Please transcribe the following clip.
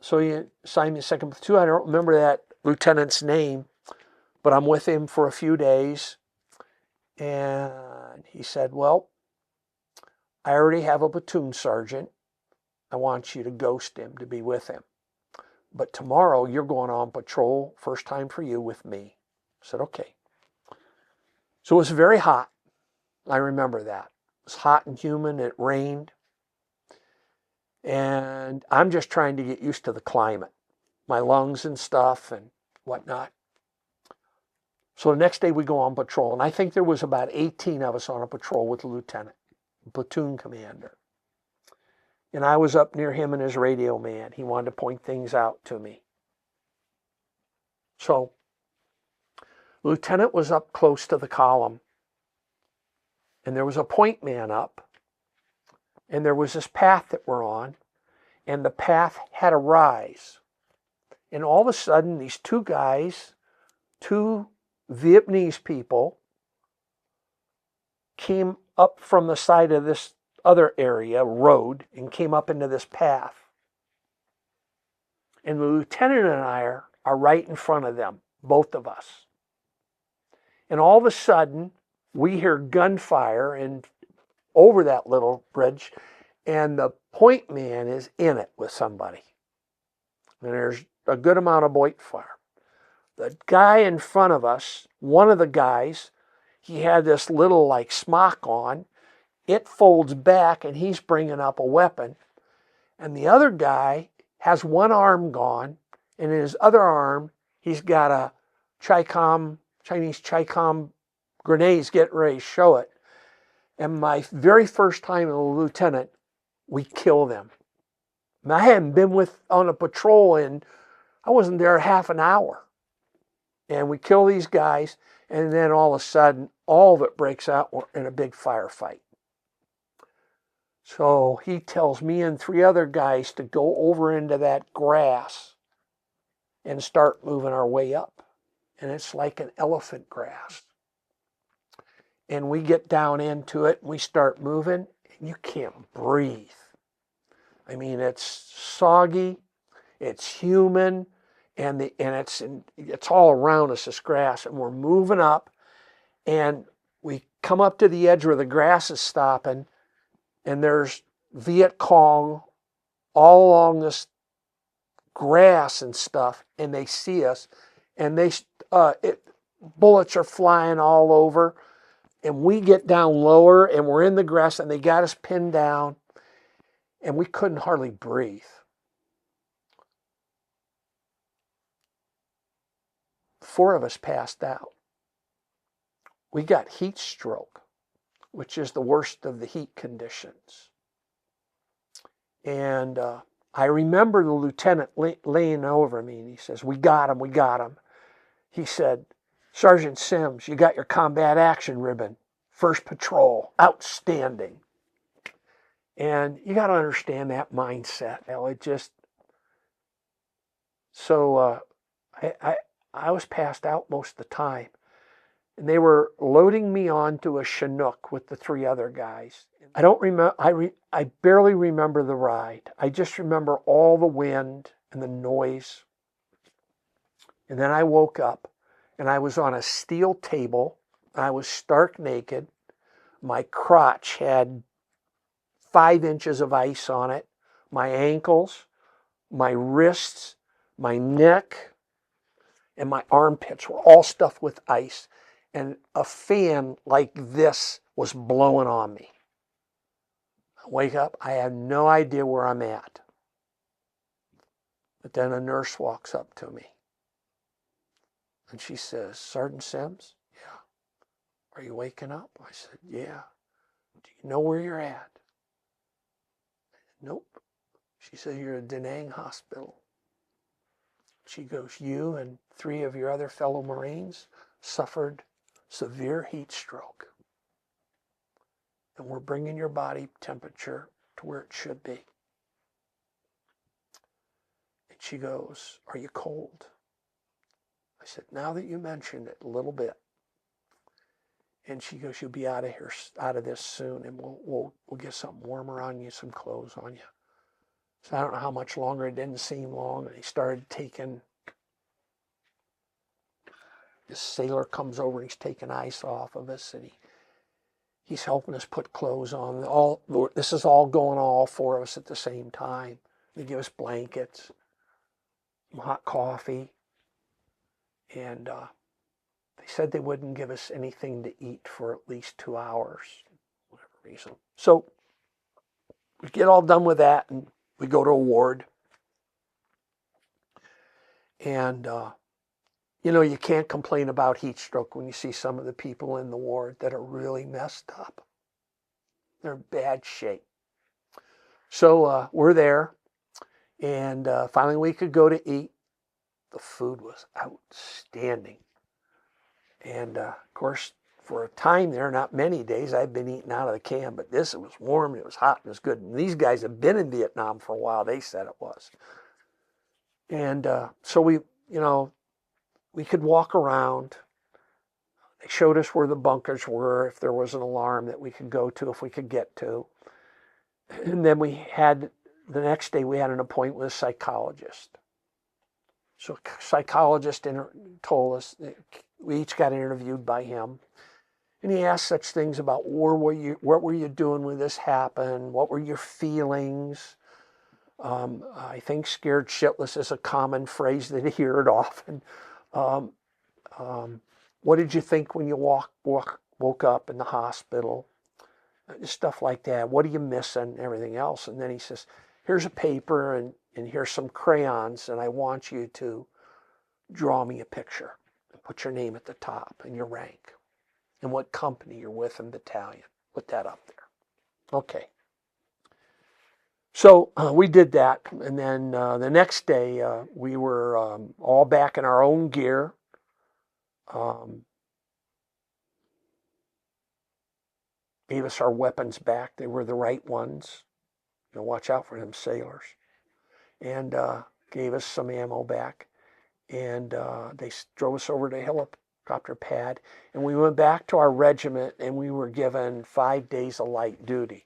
So he assigned me a second platoon. I don't remember that lieutenant's name, but I'm with him for a few days. And he said, well, I already have a platoon sergeant. I want you to ghost him to be with him. But tomorrow you're going on patrol, first time for you with me. I said, okay. So it was very hot. I remember that. It was hot and humid. It rained. And I'm just trying to get used to the climate, my lungs and stuff and whatnot. So the next day we go on patrol. And I think there was about 18 of us on a patrol with the lieutenant, platoon commander. And I was up near him and his radio man. He wanted to point things out to me. So the lieutenant was up close to the column. And there was a point man up. And there was this path that we're on. And the path had a rise. And all of a sudden, these two guys, two Vietnamese people, came up from the side of this other area, road, and came up into this path. And the lieutenant and I are right in front of them, both of us. And all of a sudden, we hear gunfire and over that little bridge, and the point man is in it with somebody. And there's a good amount of point fire. The guy in front of us, one of the guys, he had this little like smock on. It folds back and he's bringing up a weapon. And the other guy has one arm gone, and in his other arm, he's got a Chinese Chi-Com grenades getting ready to show it. And my very first time as a lieutenant, we kill them. And I hadn't been on a patrol I wasn't there half an hour. And we kill these guys, and then all of a sudden, all of it breaks out. We're in a big firefight. So he tells me and three other guys to go over into that grass and start moving our way up. And it's like an elephant grass. And we get down into it, and we start moving, and you can't breathe. I mean, it's soggy, it's human, and it's all around us, this grass, and we're moving up, and we come up to the edge where the grass is stopping, and there's Viet Cong all along this grass and stuff, and they see us, and bullets are flying all over, and we get down lower, and we're in the grass, and they got us pinned down, and we couldn't hardly breathe. Four of us passed out. We got heat stroke, which is the worst of the heat conditions. And I remember the lieutenant laying over me, and he says, we got him, we got him. He said, Sergeant Sims, you got your combat action ribbon. First patrol, outstanding. And you got to understand that mindset. I was passed out most of the time. And they were loading me onto a Chinook with the three other guys. I don't remember. I barely remember the ride. I just remember all the wind and the noise. And then I woke up, and I was on a steel table. I was stark naked. My crotch had 5 inches of ice on it. My ankles, my wrists, my neck, and my armpits were all stuffed with ice. And a fan like this was blowing on me. I wake up, I have no idea where I'm at. But then a nurse walks up to me. And she says, Sergeant Sims? Yeah. Are you waking up? I said, yeah. Do you know where you're at? I said, nope. She said, you're at Da Nang Hospital. She goes, you and 3 of your other fellow Marines suffered severe heat stroke. And we're bringing your body temperature to where it should be. And she goes, are you cold? I said, now that you mentioned it, a little bit. And she goes, you'll be out of this soon, and we'll get something warmer on you, some clothes on you. So I don't know how much longer. It didn't seem long. And he started taking, this sailor comes over, he's taking ice off of us, and he's helping us put clothes on. This is all going on, all four of us at the same time. They give us blankets, hot coffee, and they said they wouldn't give us anything to eat for at least 2 hours, whatever reason. So we get all done with that, and we go to a ward. And, you can't complain about heat stroke when you see some of the people in the ward that are really messed up. They're in bad shape. So we're there, and finally we could go to eat. The food was outstanding. And of course, for a time there, not many days, I've been eating out of the can, but this, it was warm, it was hot, it was good. And these guys have been in Vietnam for a while, they said it was. And so we could walk around. They showed us where the bunkers were, if there was an alarm that we could go to, if we could get to. And then the next day we had an appointment with a psychologist. So a psychologist told us that we each got interviewed by him. And he asked such things about what were you doing when this happened? What were your feelings? I think scared shitless is a common phrase that I hear often. What did you think when you woke up in the hospital? Stuff like that. What are you missing? Everything else. And then he says, here's a paper and here's some crayons, and I want you to draw me a picture and put your name at the top and your rank and what company you're with and battalion. Put that up there. Okay. So we did that, and then the next day we were all back in our own gear. Gave us our weapons back. They were the right ones. Watch out for them sailors. And gave us some ammo back. And they drove us over to a helicopter pad. And we went back to our regiment, and we were given 5 days of light duty.